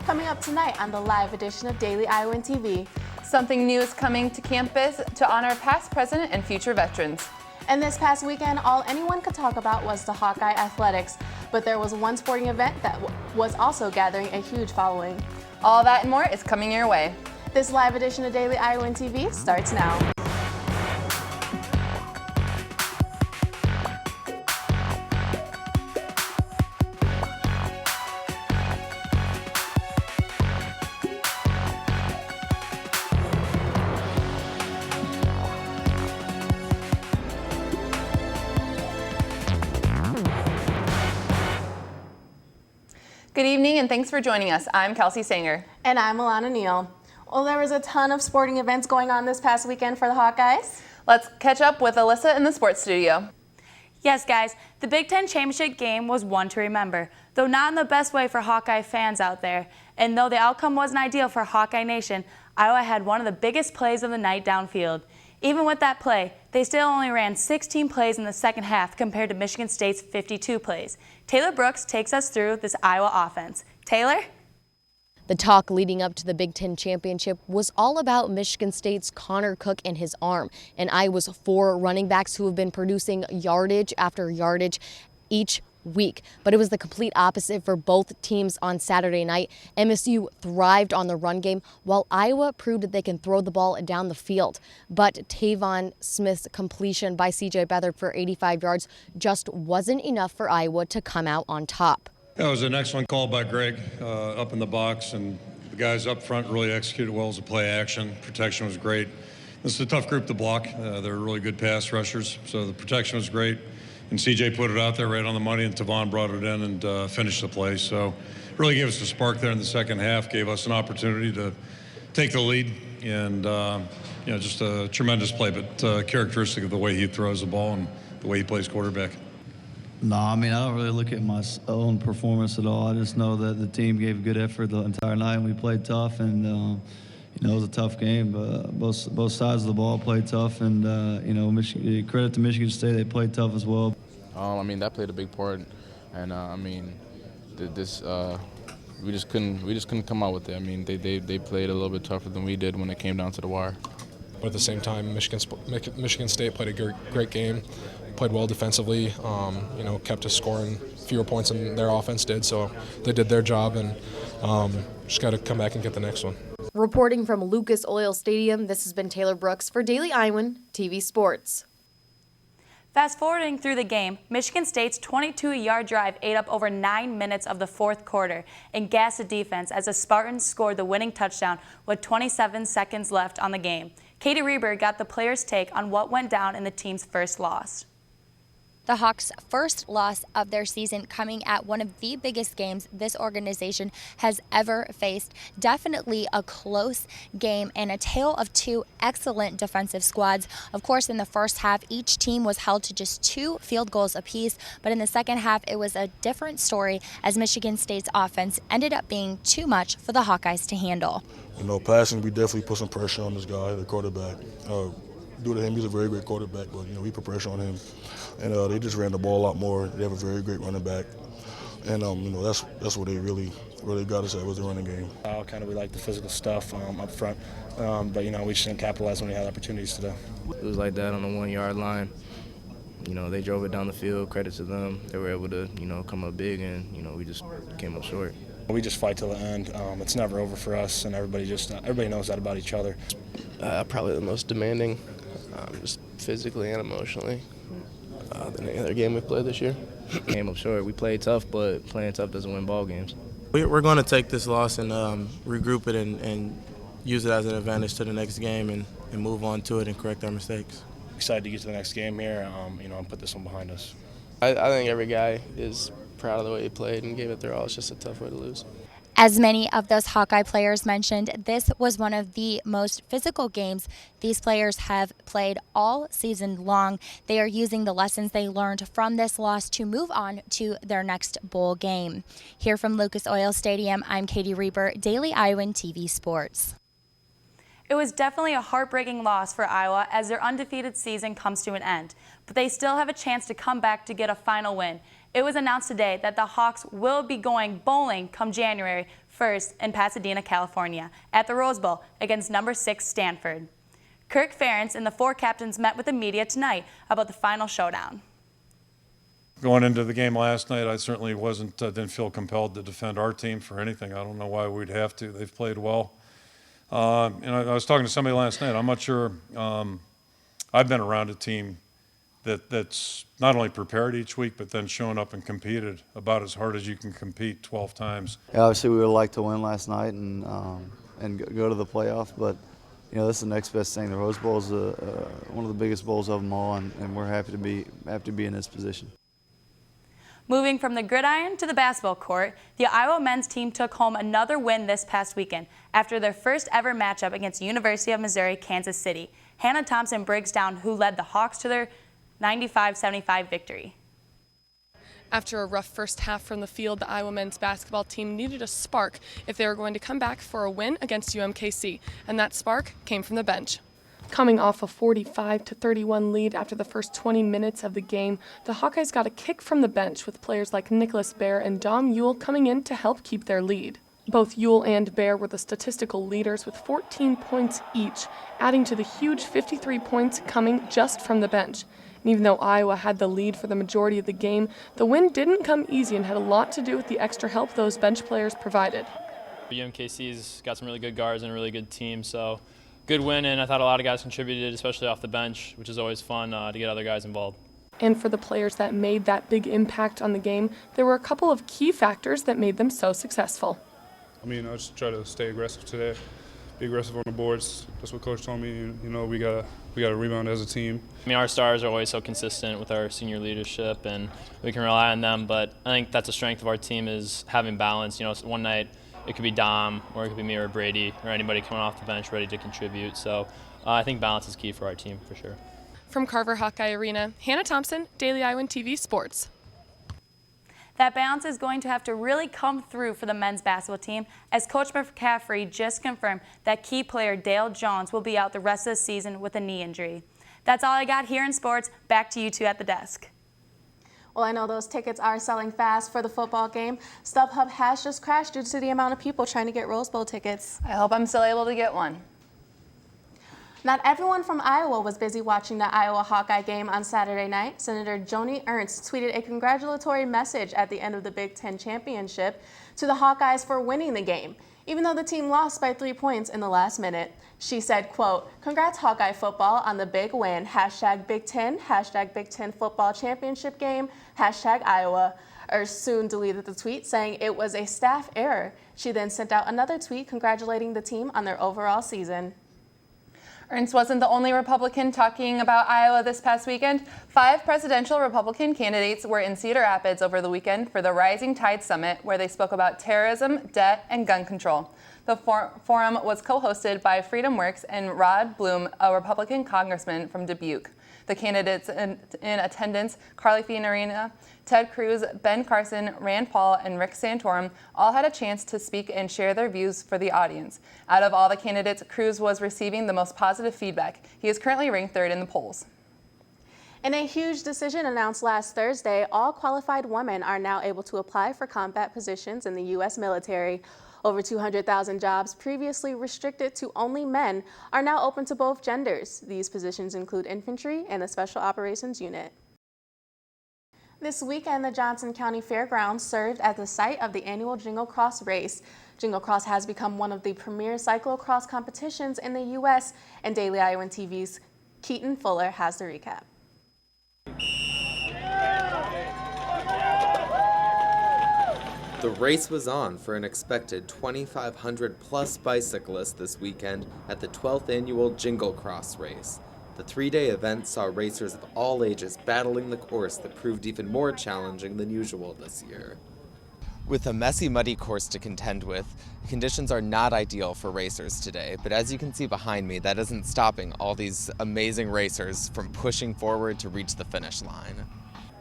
coming up tonight on the live edition of Daily Iowan TV. Something new is coming to campus to honor past, present, and future veterans. And this past weekend, all anyone could talk about was the Hawkeye athletics, but there was one sporting event that was also gathering a huge following. All that and more is coming your way. This live edition of Daily Iowan TV starts now. Good evening and thanks for joining us. I'm Kelsey Sanger. And I'm Alana Neal. Well, there was a ton of sporting events going on this past weekend for the Hawkeyes. Let's catch up with Alyssa in the sports studio. Yes, guys, the Big Ten Championship game was one to remember, though not in the best way for Hawkeye fans out there. And though the outcome wasn't ideal for Hawkeye Nation, Iowa had one of the biggest plays of the night downfield. Even with that play, they still only ran 16 plays in the second half compared to Michigan State's 52 plays. Taylor Brooks takes us through this Iowa offense. Taylor? The talk leading up to the Big Ten Championship was all about Michigan State's Connor Cook and his arm, and Iowa's 4 running backs who have been producing yardage after yardage each week. But it was the complete opposite for both teams on Saturday night. MSU thrived on the run game, while Iowa proved that they can throw the ball down the field. But Tavon Smith's completion by C.J. Beathard for 85 yards just wasn't enough for Iowa to come out on top. That was an excellent call by Greg up in the box, and the guys up front really executed well as a play action. Protection was great. This is a tough group to block. They're really good pass rushers, so the protection was great. And CJ put it out there right on the money, and Tavon brought it in and finished the play. So it really gave us a spark there in the second half, gave us an opportunity to take the lead, and just a tremendous play, but characteristic of the way he throws the ball and the way he plays quarterback. No, I mean, I don't really look at my own performance at all. I just know that the team gave a good effort the entire night, and we played tough, and it was a tough game, but both sides of the ball played tough, and credit to Michigan State, they played tough as well. I mean, that played a big part, and we just couldn't come out with it. I mean, they played a little bit tougher than we did when it came down to the wire. But at the same time, Michigan State played a great game, played well defensively. Kept us scoring fewer points than their offense did, so they did their job, and just got to come back and get the next one. Reporting from Lucas Oil Stadium, this has been Taylor Brooks for Daily Iowan TV Sports. Fast forwarding through the game, Michigan State's 22-yard drive ate up over 9 minutes of the fourth quarter and gassed the defense as the Spartans scored the winning touchdown with 27 seconds left on the game. Katie Reber got the players' take on what went down in the team's first loss. The Hawks' first loss of their season coming at one of the biggest games this organization has ever faced. Definitely a close game and a tale of 2 excellent defensive squads. Of course, in the first half, each team was held to just 2 field goals apiece, but in the second half, it was a different story as Michigan State's offense ended up being too much for the Hawkeyes to handle. Passing, we definitely put some pressure on this guy, the quarterback. Due to him, he's a very great quarterback, but we put pressure on him, and they just ran the ball a lot more. They have a very great running back, and that's what they really got us at, was the running game. We like the physical stuff up front, but we just didn't capitalize when we had opportunities today. It was like that on the 1-yard line. They drove it down the field. Credit to them. They were able to come up big, and we just came up short. We just fight till the end. It's never over for us, and everybody knows that about each other. Probably the most demanding. Just physically and emotionally than any other game we've played this year. Came up short. We played tough, but playing tough doesn't win ball games. We're going to take this loss and regroup it and use it as an advantage to the next game and move on to it and correct our mistakes. Excited to get to the next game here, and put this one behind us. I think every guy is proud of the way he played and gave it their all. It's just a tough way to lose. As many of those Hawkeye players mentioned, this was one of the most physical games these players have played all season long. They are using the lessons they learned from this loss to move on to their next bowl game. Here from Lucas Oil Stadium, I'm Katie Reber, Daily Iowan TV Sports. It was definitely a heartbreaking loss for Iowa as their undefeated season comes to an end, but they still have a chance to come back to get a final win. it was announced today that the Hawks will be going bowling come January 1st in Pasadena, California, at the Rose Bowl against number 6 Stanford. Kirk Ferentz and the 4 captains met with the media tonight about the final showdown. Going into the game last night, I certainly didn't feel compelled to defend our team for anything. I don't know why we'd have to. They've played well. I was talking to somebody last night. I'm not sure. I've been around a team that's not only prepared each week, but then shown up and competed about as hard as you can compete 12 times. Yeah, obviously, we would like to win last night and go to the playoff, but this is the next best thing. The Rose Bowl is one of the biggest bowls of them all, and we're happy to be in this position. Moving from the gridiron to the basketball court, the Iowa men's team took home another win this past weekend after their first ever matchup against University of Missouri Kansas City. Hannah Thompson breaks down who led the Hawks to their 95-75 victory. After a rough first half from the field, the Iowa men's basketball team needed a spark if they were going to come back for a win against UMKC, and that spark came from the bench. Coming off a 45-31 lead after the first 20 minutes of the game, the Hawkeyes got a kick from the bench with players like Nicholas Baer and Dom Ewell coming in to help keep their lead. Both Ewell and Baer were the statistical leaders with 14 points each, adding to the huge 53 points coming just from the bench. And even though Iowa had the lead for the majority of the game, the win didn't come easy and had a lot to do with the extra help those bench players provided. UMKC's got some really good guards and a really good team, so good win, and I thought a lot of guys contributed, especially off the bench, which is always fun to get other guys involved. And for the players that made that big impact on the game, there were a couple of key factors that made them so successful. I just try to stay aggressive today, be aggressive on the boards. That's what Coach told me. We got to rebound as a team. Our stars are always so consistent with our senior leadership, and we can rely on them. But I think that's a strength of our team is having balance. One night it could be Dom, or it could be me or Brady, or anybody coming off the bench ready to contribute. So I think balance is key for our team for sure. From Carver Hawkeye Arena, Hannah Thompson, Daily Iowan TV Sports. That balance is going to have to really come through for the men's basketball team, as Coach McCaffrey just confirmed that key player Dale Jones will be out the rest of the season with a knee injury. That's all I got here in sports. Back to you two at the desk. Well, I know those tickets are selling fast for the football game. StubHub has just crashed due to the amount of people trying to get Rose Bowl tickets. I hope I'm still able to get one. Not everyone from Iowa was busy watching the Iowa Hawkeye game on Saturday night. Senator Joni Ernst tweeted a congratulatory message at the end of the Big Ten championship to the Hawkeyes for winning the game, even though the team lost by 3 points in the last minute. She said, quote, "Congrats Hawkeye football on the big win. Hashtag Big Ten, hashtag Big Ten football championship game, hashtag Iowa." Ernst soon deleted the tweet, saying it was a staff error. She then sent out another tweet congratulating the team on their overall season. Ernst wasn't the only Republican talking about Iowa this past weekend. 5 presidential Republican candidates were in Cedar Rapids over the weekend for the Rising Tide Summit, where they spoke about terrorism, debt, and gun control. The forum was co-hosted by Freedom Works and Rod Bloom, a Republican congressman from Dubuque. The candidates in attendance, Carly Fiorina, Ted Cruz, Ben Carson, Rand Paul, and Rick Santorum, all had a chance to speak and share their views for the audience. Out of all the candidates, Cruz was receiving the most positive feedback. He is currently ranked 3rd in the polls. In a huge decision announced last Thursday, all qualified women are now able to apply for combat positions in the U.S. military. Over 200,000 jobs previously restricted to only men are now open to both genders. These positions include infantry and the Special Operations Unit. This weekend, the Johnson County Fairgrounds served as the site of the annual Jingle Cross race. Jingle Cross has become one of the premier cyclocross competitions in the U.S., and Daily Iowan TV's Keaton Fuller has the recap. The race was on for an expected 2,500 plus bicyclists this weekend at the 12th annual Jingle Cross race. The 3-day event saw racers of all ages battling the course that proved even more challenging than usual this year. With a messy, muddy course to contend with, conditions are not ideal for racers today, but as you can see behind me, that isn't stopping all these amazing racers from pushing forward to reach the finish line.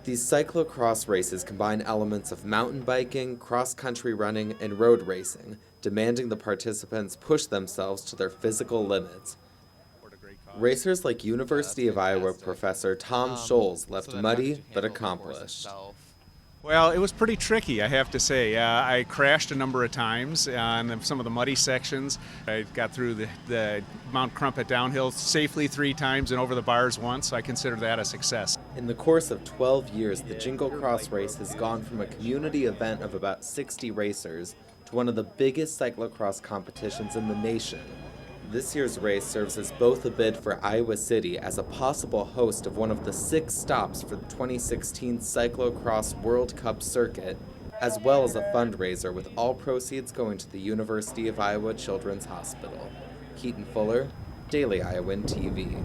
These cyclocross races combine elements of mountain biking, cross-country running, and road racing, demanding the participants push themselves to their physical limits. Racers like University of Iowa professor Tom Scholes left muddy but accomplished. Well, it was pretty tricky, I have to say. I crashed a number of times on some of the muddy sections. I got through the Mount Crumpet downhill safely 3 times and over the bars once. I consider that a success. In the course of 12 years, the Jingle Cross race has gone from a community event of about 60 racers to one of the biggest cyclocross competitions in the nation. This year's race serves as both a bid for Iowa City as a possible host of one of the 6 stops for the 2016 Cyclocross World Cup circuit, as well as a fundraiser with all proceeds going to the University of Iowa Children's Hospital. Keaton Fuller, Daily Iowan TV.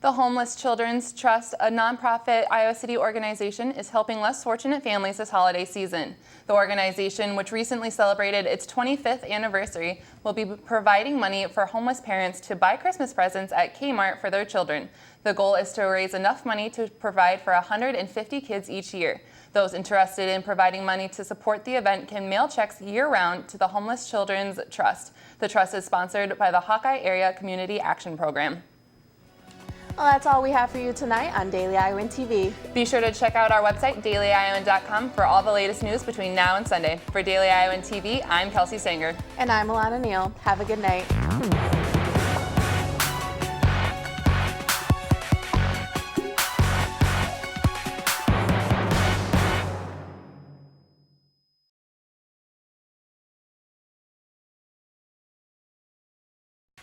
The Homeless Children's Trust, a nonprofit Iowa City organization, is helping less fortunate families this holiday season. The organization, which recently celebrated its 25th anniversary, will be providing money for homeless parents to buy Christmas presents at Kmart for their children. The goal is to raise enough money to provide for 150 kids each year. Those interested in providing money to support the event can mail checks year-round to the Homeless Children's Trust. The trust is sponsored by the Hawkeye Area Community Action Program. Well, that's all we have for you tonight on Daily Iowan TV. Be sure to check out our website, dailyiowan.com, for all the latest news between now and Sunday. For Daily Iowan TV, I'm Kelsey Sanger. And I'm Alana Neal. Have a good night.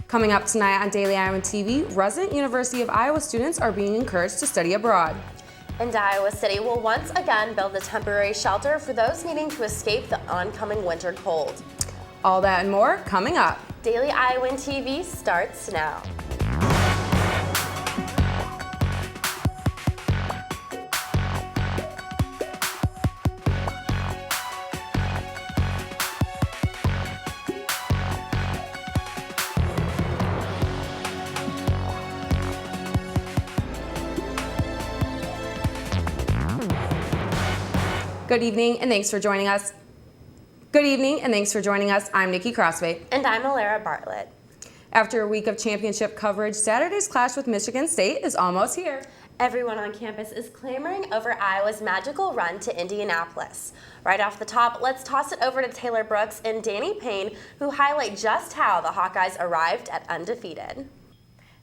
Coming up tonight on Daily Iowan TV, resident University of Iowa students are being encouraged to study abroad. And Iowa City will once again build a temporary shelter for those needing to escape the oncoming winter cold. All that and more coming up. Daily Iowan TV starts now. Good evening and thanks for joining us. I'm Nikki Crossway. And I'm Alara Bartlett. After a week of championship coverage, Saturday's clash with Michigan State is almost here. Everyone on campus is clamoring over Iowa's magical run to Indianapolis. Right off the top, let's toss it over to Taylor Brooks and Danny Payne, who highlight just how the Hawkeyes arrived at undefeated.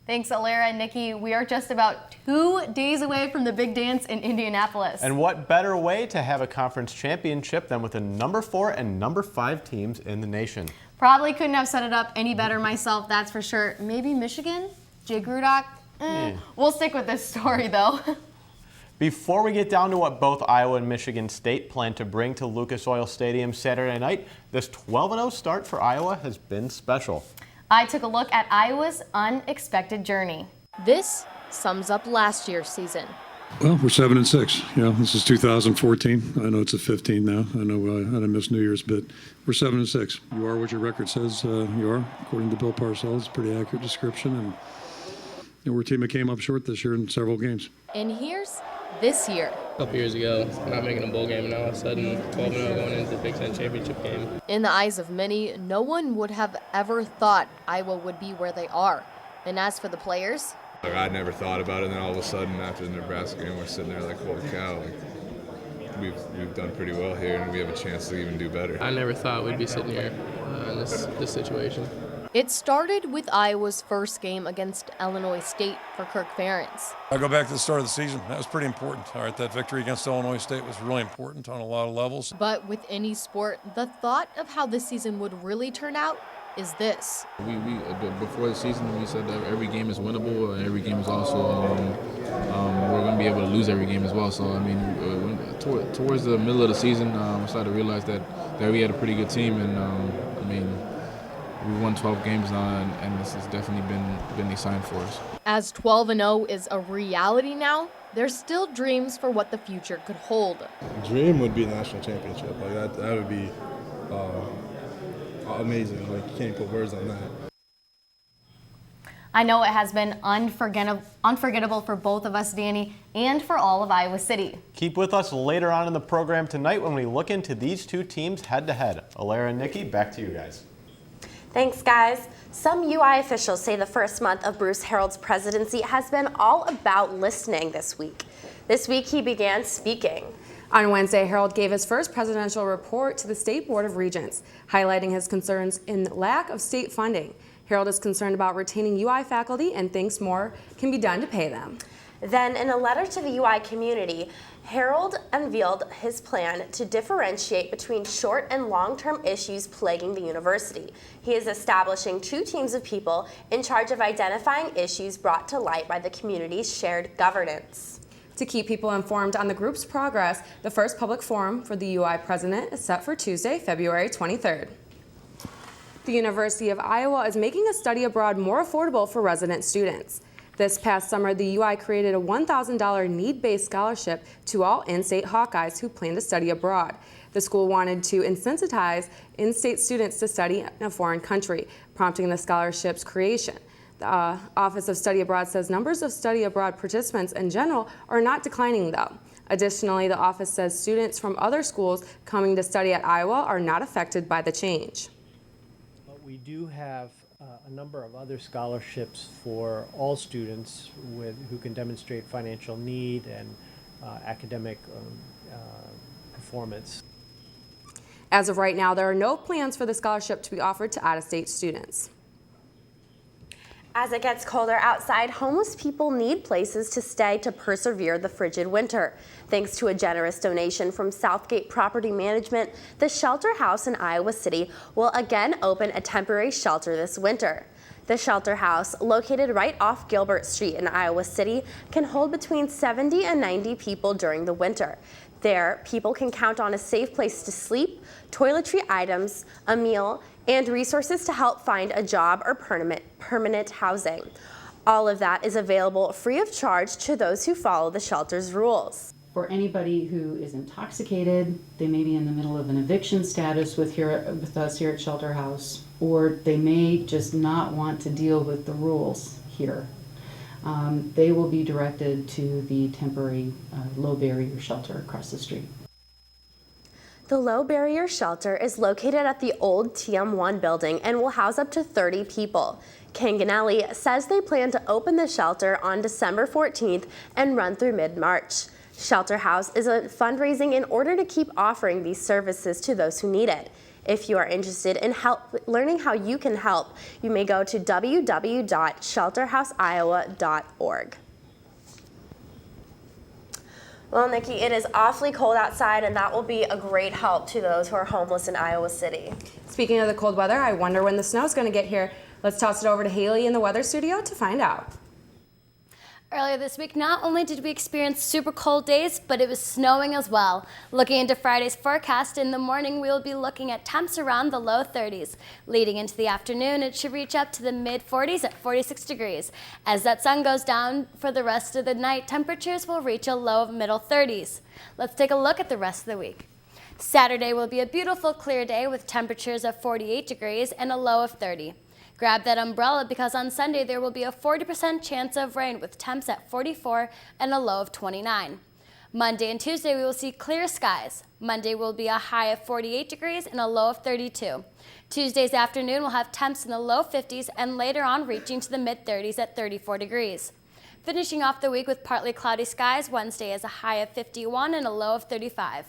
Thanks, Alara and Nikki. We are just about 2 days away from the big dance in Indianapolis. And what better way to have a conference championship than with the number 4 and number 5 teams in the nation? Probably couldn't have set it up any better myself, that's for sure. Maybe Michigan? Jay Grudock? We'll stick with this story, though. Before we get down to what both Iowa and Michigan State plan to bring to Lucas Oil Stadium Saturday night, this 12-0 start for Iowa has been special. I took a look at Iowa's unexpected journey. This sums up last year's season. Well, we're 7-6. Yeah, this is 2014. I know it's a 15 now. I know I missed New Year's, but we're 7-6. You are what your record says you are, according to Bill Parcells. It's a pretty accurate description, and we're a team that came up short this year in several games. And here's this year. A couple years ago, not making a bowl game, and all of a sudden 12-0 going into the Big Ten championship game. In the eyes of many, no one would have ever thought Iowa would be where they are. And as for the players, I never thought about it, and then all of a sudden after the Nebraska game, we're sitting there like, holy cow, we've done pretty well here, and we have a chance to even do better. I never thought we'd be sitting here in this situation. it started with Iowa's first game against Illinois State for Kirk Ferentz. I'll go back to the start of the season. That was pretty important. All right, that victory against Illinois State was really important on a lot of levels. But with any sport, the thought of how this season would really turn out is this. We before the season, we said that every game is winnable, and every game is also we're going to be able to lose every game as well. So I mean, towards the middle of the season, we started to realize that we had a pretty good team, and I mean, we won 12 games now, and this has definitely been the sign for us. As 12-0 is a reality now, there's still dreams for what the future could hold. Dream would be a national championship. Like that would be amazing. Like you can't put words on that. I know it has been unforgettable for both of us, Danny, and for all of Iowa City. Keep with us later on in the program tonight when we look into these two teams head-to-head. Alara and Nikki, back to you guys. Thanks, guys. Some UI officials say the first month of Bruce Harreld's presidency has been all about listening this week. This week, he began speaking. On Wednesday, Harold gave his first presidential report to the State Board of Regents, highlighting his concerns in lack of state funding. Harold is concerned about retaining UI faculty and thinks more can be done to pay them. Then, in a letter to the UI community, Harold unveiled his plan to differentiate between short and long-term issues plaguing the university. He is establishing 2 teams of people in charge of identifying issues brought to light by the community's shared governance. To keep people informed on the group's progress, the first public forum for the UI president is set for Tuesday, February 23rd. The University of Iowa is making a study abroad more affordable for resident students. This past summer, the UI created a $1,000 need-based scholarship to all in-state Hawkeyes who plan to study abroad. The school wanted to incentivize in-state students to study in a foreign country, prompting the scholarship's creation. The Office of Study Abroad says numbers of study abroad participants in general are not declining, though. Additionally, the office says students from other schools coming to study at Iowa are not affected by the change. But we do have a number of other scholarships for all students who can demonstrate financial need and academic performance. As of right now, there are no plans for the scholarship to be offered to out-of-state students. As it gets colder outside, homeless people need places to stay to persevere the frigid winter. Thanks to a generous donation from Southgate Property Management, the Shelter House in Iowa City will again open a temporary shelter this winter. The Shelter House, located right off Gilbert Street in Iowa City, can hold between 70 and 90 people during the winter. There, people can count on a safe place to sleep, toiletry items, a meal, and resources to help find a job or permanent housing. All of that is available free of charge to those who follow the shelter's rules. For anybody who is intoxicated, they may be in the middle of an eviction status with us here at Shelter House, or they may just not want to deal with the rules here. They will be directed to the temporary low barrier shelter across the street. The Low Barrier Shelter is located at the old TM1 building and will house up to 30 people. Canganelli says they plan to open the shelter on December 14th and run through mid-March. Shelter House is fundraising in order to keep offering these services to those who need it. If you are interested in learning how you can help, you may go to www.shelterhouseiowa.org. Well, Nikki, it is awfully cold outside, and that will be a great help to those who are homeless in Iowa City. Speaking of the cold weather, I wonder when the snow is going to get here. Let's toss it over to Haley in the weather studio to find out. Earlier this week, not only did we experience super cold days, but it was snowing as well. Looking into Friday's forecast, in the morning we will be looking at temps around the low 30s. Leading into the afternoon, it should reach up to the mid-40s at 46 degrees. As that sun goes down for the rest of the night, temperatures will reach a low of middle 30s. Let's take a look at the rest of the week. Saturday will be a beautiful clear day with temperatures of 48 degrees and a low of 30. Grab that umbrella because on Sunday there will be a 40% chance of rain with temps at 44 and a low of 29. Monday and Tuesday we will see clear skies. Monday will be a high of 48 degrees and a low of 32. Tuesday's afternoon will have temps in the low 50s and later on reaching to the mid-30s at 34 degrees. Finishing off the week with partly cloudy skies, Wednesday is a high of 51 and a low of 35.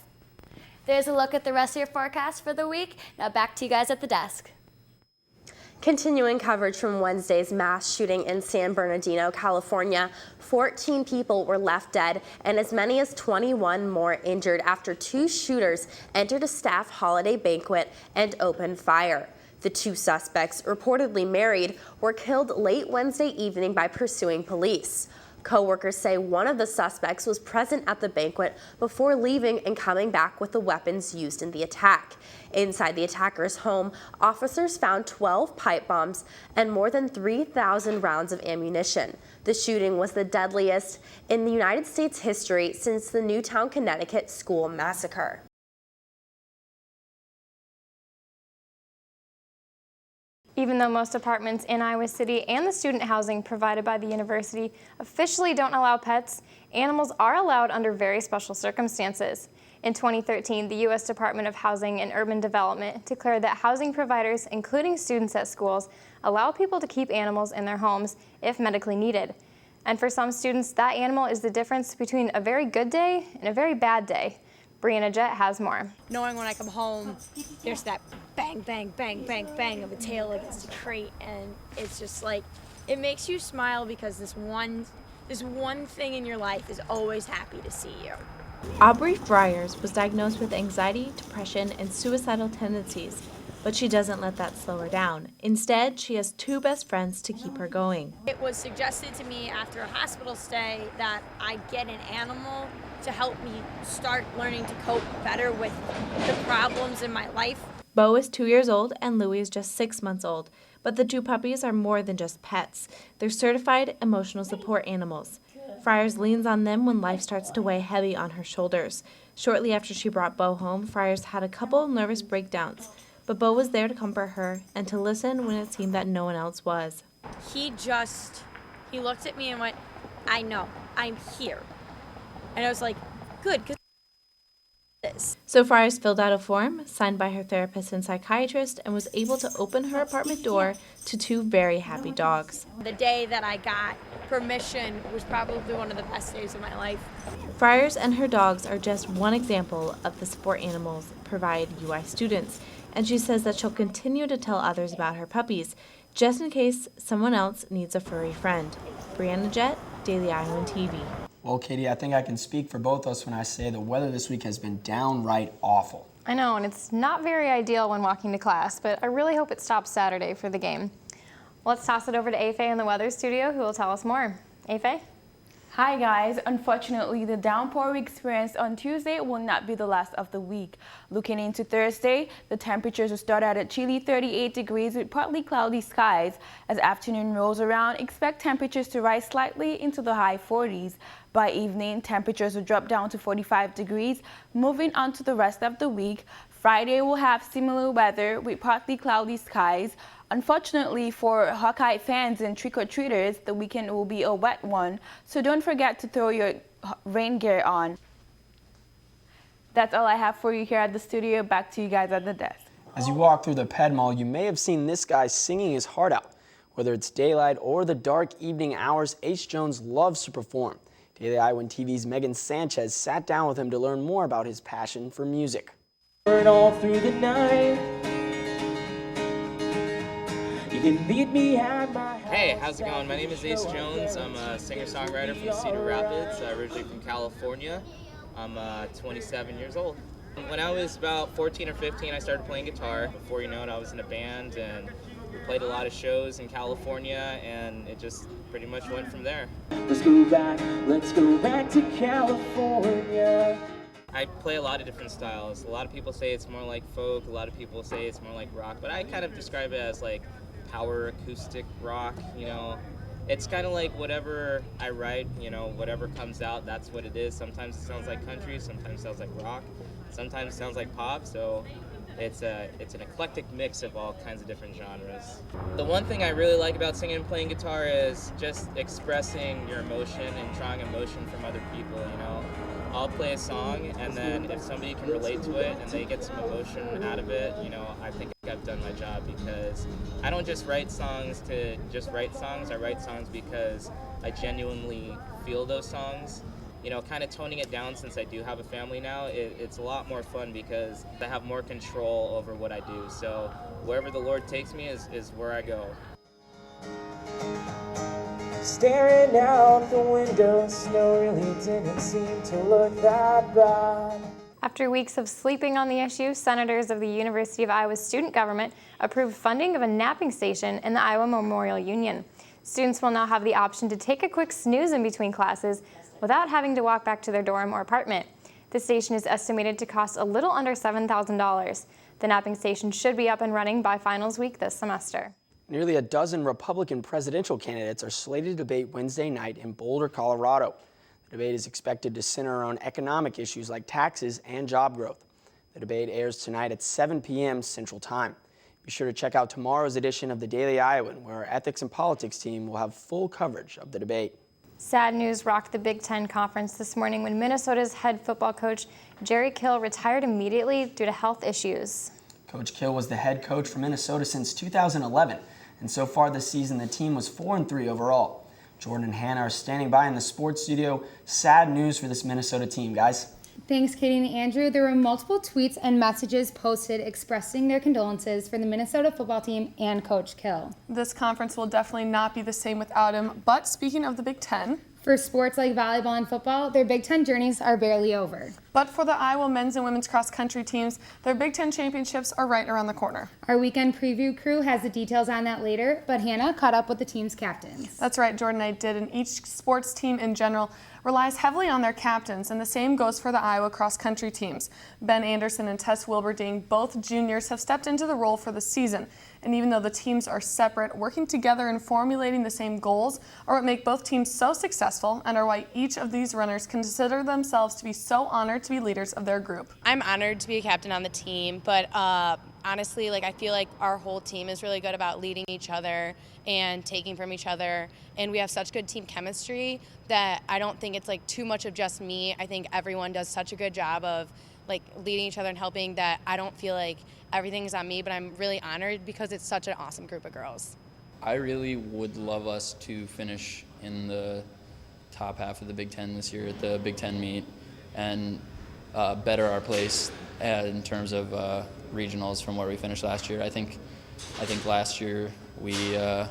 There's a look at the rest of your forecast for the week. Now back to you guys at the desk. Continuing coverage from Wednesday's mass shooting in San Bernardino, California, 14 people were left dead and as many as 21 more injured after 2 shooters entered a staff holiday banquet and opened fire. The 2 suspects, reportedly married, were killed late Wednesday evening by pursuing police. Co-workers say one of the suspects was present at the banquet before leaving and coming back with the weapons used in the attack. Inside the attacker's home, officers found 12 pipe bombs and more than 3,000 rounds of ammunition. The shooting was the deadliest in the United States history since the Newtown, Connecticut school massacre. Even though most apartments in Iowa City and the student housing provided by the university officially don't allow pets, animals are allowed under very special circumstances. In 2013, the U.S. Department of Housing and Urban Development declared that housing providers, including students at schools, allow people to keep animals in their homes if medically needed. And for some students, that animal is the difference between a very good day and a very bad day. Brianna Jett has more. Knowing when I come home, there's that bang, bang, bang, bang, bang of a tail against a crate, and it's just like, it makes you smile because this one thing in your life is always happy to see you. Aubrey Friars was diagnosed with anxiety, depression, and suicidal tendencies, but she doesn't let that slow her down. Instead, she has 2 best friends to keep her going. It was suggested to me after a hospital stay that I get an animal to help me start learning to cope better with the problems in my life. Bo is 2 years old and Louie is just 6 months old, but the 2 puppies are more than just pets. They're certified emotional support animals. Friars leans on them when life starts to weigh heavy on her shoulders. Shortly after she brought Bo home, Friars had a couple nervous breakdowns, but Bo was there to comfort her and to listen when it seemed that no one else was. He looked at me and went, I know, I'm here. And I was like, good, because this. So Friars filled out a form, signed by her therapist and psychiatrist, and was able to open her apartment door to 2 very happy dogs. The day that I got permission was probably one of the best days of my life. Friars and her dogs are just one example of the support animals provide UI students, and she says that she'll continue to tell others about her puppies, just in case someone else needs a furry friend. Brianna Jett, Daily Iowan TV. Well, Katie, I think I can speak for both of us when I say the weather this week has been downright awful. I know, and it's not very ideal when walking to class, but I really hope it stops Saturday for the game. Let's toss it over to Afe in the weather studio, who will tell us more. Afe? Hi guys, unfortunately the downpour we experienced on Tuesday will not be the last of the week. Looking into Thursday, the temperatures will start out at chilly 38 degrees with partly cloudy skies. As afternoon rolls around, expect temperatures to rise slightly into the high 40s. By evening, temperatures will drop down to 45 degrees. Moving on to the rest of the week, Friday will have similar weather with partly cloudy skies. Unfortunately for Hawkeye fans and trick-or-treaters, the weekend will be a wet one, so don't forget to throw your rain gear on. That's all I have for you here at the studio. Back to you guys at the desk. As you walk through the Ped Mall, you may have seen this guy singing his heart out. Whether it's daylight or the dark evening hours, Ace Jones loves to perform. Daily Iowan TV's Megan Sanchez sat down with him to learn more about his passion for music. All through the night. You can meet me at my house. Hey, how's it going? My name is Ace Jones. I'm a singer-songwriter from Cedar Rapids, originally from California. I'm 27 years old. When I was about 14 or 15, I started playing guitar. Before you know it, I was in a band and we played a lot of shows in California, and it just pretty much went from there. Let's go back to California. I play a lot of different styles. A lot of people say it's more like folk, a lot of people say it's more like rock, but I kind of describe it as like power acoustic rock, you know. It's kind of like whatever I write, you know, whatever comes out, that's what it is. Sometimes it sounds like country, sometimes it sounds like rock, sometimes it sounds like pop, so it's an eclectic mix of all kinds of different genres. The one thing I really like about singing and playing guitar is just expressing your emotion and drawing emotion from other people, you know. I'll play a song, and then if somebody can relate to it and they get some emotion out of it, you know, I think I've done my job, because I don't just write songs to just write songs. I write songs because I genuinely feel those songs. You know, kind of toning it down since I do have a family now, it's a lot more fun because I have more control over what I do. So wherever the Lord takes me is where I go. Staring out the window, snow really didn't seem to look that bad. After weeks of sleeping on the issue, senators of the University of Iowa student government approved funding of a napping station in the Iowa Memorial Union. Students will now have the option to take a quick snooze in between classes without having to walk back to their dorm or apartment. The station is estimated to cost a little under $7,000. The napping station should be up and running by finals week this semester. Nearly a dozen Republican presidential candidates are slated to debate Wednesday night in Boulder, Colorado. The debate is expected to center around economic issues like taxes and job growth. The debate airs tonight at 7 p.m. Central Time. Be sure to check out tomorrow's edition of the Daily Iowan, where our ethics and politics team will have full coverage of the debate. Sad news rocked the Big Ten Conference this morning when Minnesota's head football coach Jerry Kill retired immediately due to health issues. Coach Kill was the head coach for Minnesota since 2011, and so far this season the team was 4-3 overall. Jordan and Hannah are standing by in the sports studio. Sad news for this Minnesota team, guys. Thanks, Katie and Andrew. There were multiple tweets and messages posted expressing their condolences for the Minnesota football team and Coach Kill. This conference will definitely not be the same without him. But speaking of the Big Ten, for sports like volleyball and football, their Big Ten journeys are barely over. But for the Iowa men's and women's cross country teams, their Big Ten championships are right around the corner. Our weekend preview crew has the details on that later, but Hannah caught up with the team's captains. That's right, Jordan, I did, and each sports team in general relies heavily on their captains, and the same goes for the Iowa cross-country teams. Ben Anderson and Tess Wilberding, both juniors, have stepped into the role for the season. And even though the teams are separate, working together and formulating the same goals are what make both teams so successful and are why each of these runners consider themselves to be so honored to be leaders of their group. I'm honored to be a captain on the team, but honestly, I feel like our whole team is really good about leading each other and taking from each other, and we have such good team chemistry that I don't think it's too much of just me. I think everyone does such a good job of leading each other and helping that I don't feel like everything's on me, but I'm really honored because it's such an awesome group of girls. I really would love us to finish in the top half of the Big Ten this year at the Big Ten meet and better our place in terms of regionals from where we finished last year. I think last year we had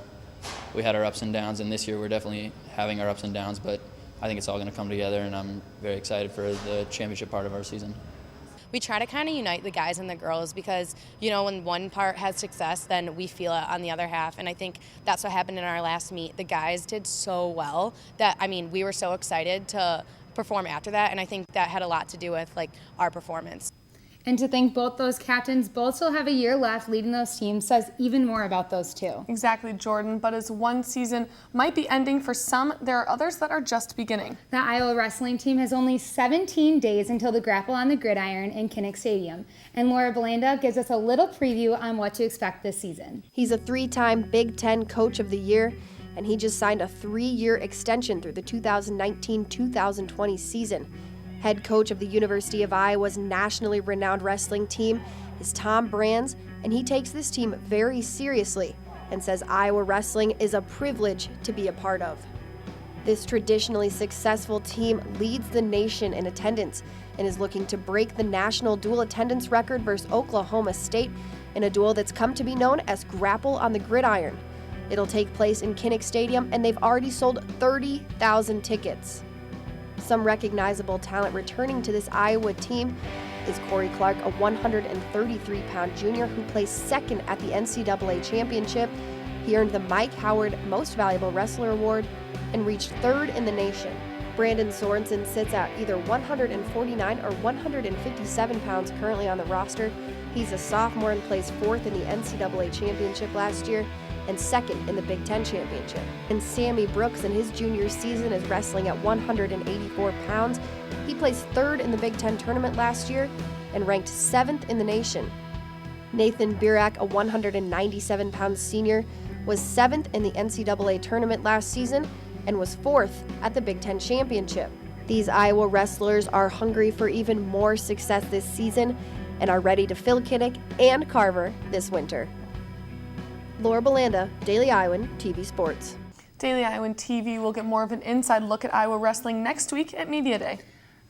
our ups and downs, and this year we're definitely having our ups and downs, but I think it's all going to come together, and I'm very excited for the championship part of our season. We try to kind of unite the guys and the girls because, when one part has success, then we feel it on the other half. And I think that's what happened in our last meet. The guys did so well that, we were so excited to perform after that. And I think that had a lot to do with our performance. And to think both those captains both still have a year left leading those teams says even more about those two. Exactly, Jordan. But as one season might be ending for some, there are others that are just beginning. The Iowa wrestling team has only 17 days until the grapple on the gridiron in Kinnick Stadium. And Laura Belanda gives us a little preview on what to expect this season. He's a 3-time Big Ten Coach of the Year, and he just signed a 3-year extension through the 2019-2020 season. Head coach of the University of Iowa's nationally renowned wrestling team is Tom Brands, and he takes this team very seriously and says Iowa wrestling is a privilege to be a part of. This traditionally successful team leads the nation in attendance and is looking to break the national dual attendance record versus Oklahoma State in a duel that's come to be known as Grapple on the Gridiron. It'll take place in Kinnick Stadium, and they've already sold 30,000 tickets. Some recognizable talent returning to this Iowa team is Corey Clark, a 133-pound junior who placed second at the NCAA championship. He earned the Mike Howard Most Valuable Wrestler Award and reached third in the nation. Brandon Sorensen sits at either 149 or 157 pounds currently on the roster. He's a sophomore and placed fourth in the NCAA championship last year and second in the Big Ten championship. And Sammy Brooks in his junior season is wrestling at 184 pounds. He placed third in the Big Ten tournament last year and ranked 7th in the nation. Nathan Birak, a 197-pound senior, was 7th in the NCAA tournament last season and was 4th at the Big Ten championship. These Iowa wrestlers are hungry for even more success this season and are ready to fill Kinnick and Carver this winter. Laura Belanda, Daily Iowan TV Sports. Daily Iowan TV will get more of an inside look at Iowa wrestling next week at Media Day.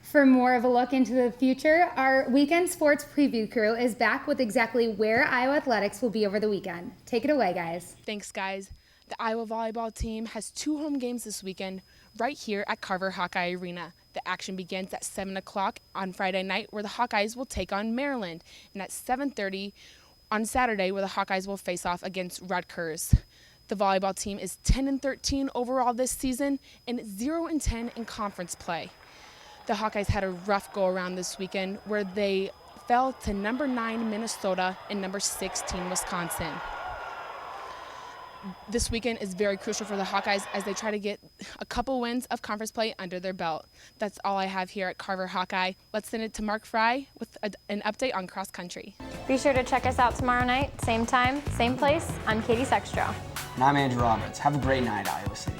For more of a look into the future, our weekend sports preview crew is back with exactly where Iowa athletics will be over the weekend. Take it away, guys. Thanks, guys. The Iowa volleyball team has 2 home games this weekend right here at Carver Hawkeye Arena. The action begins at 7 o'clock on Friday night, where the Hawkeyes will take on Maryland, and at 7:30 on Saturday, where the Hawkeyes will face off against Rutgers. The volleyball team is 10-13 overall this season and 0-10 in conference play. The Hawkeyes had a rough go-around this weekend, where they fell to number 9 Minnesota and number 16 Wisconsin. This weekend is very crucial for the Hawkeyes as they try to get a couple wins of conference play under their belt. That's all I have here at Carver Hawkeye. Let's send it to Mark Fry with an update on cross country. Be sure to check us out tomorrow night, same time, same place. I'm Katie Sextro. And I'm Andrew Roberts. Have a great night, Iowa City.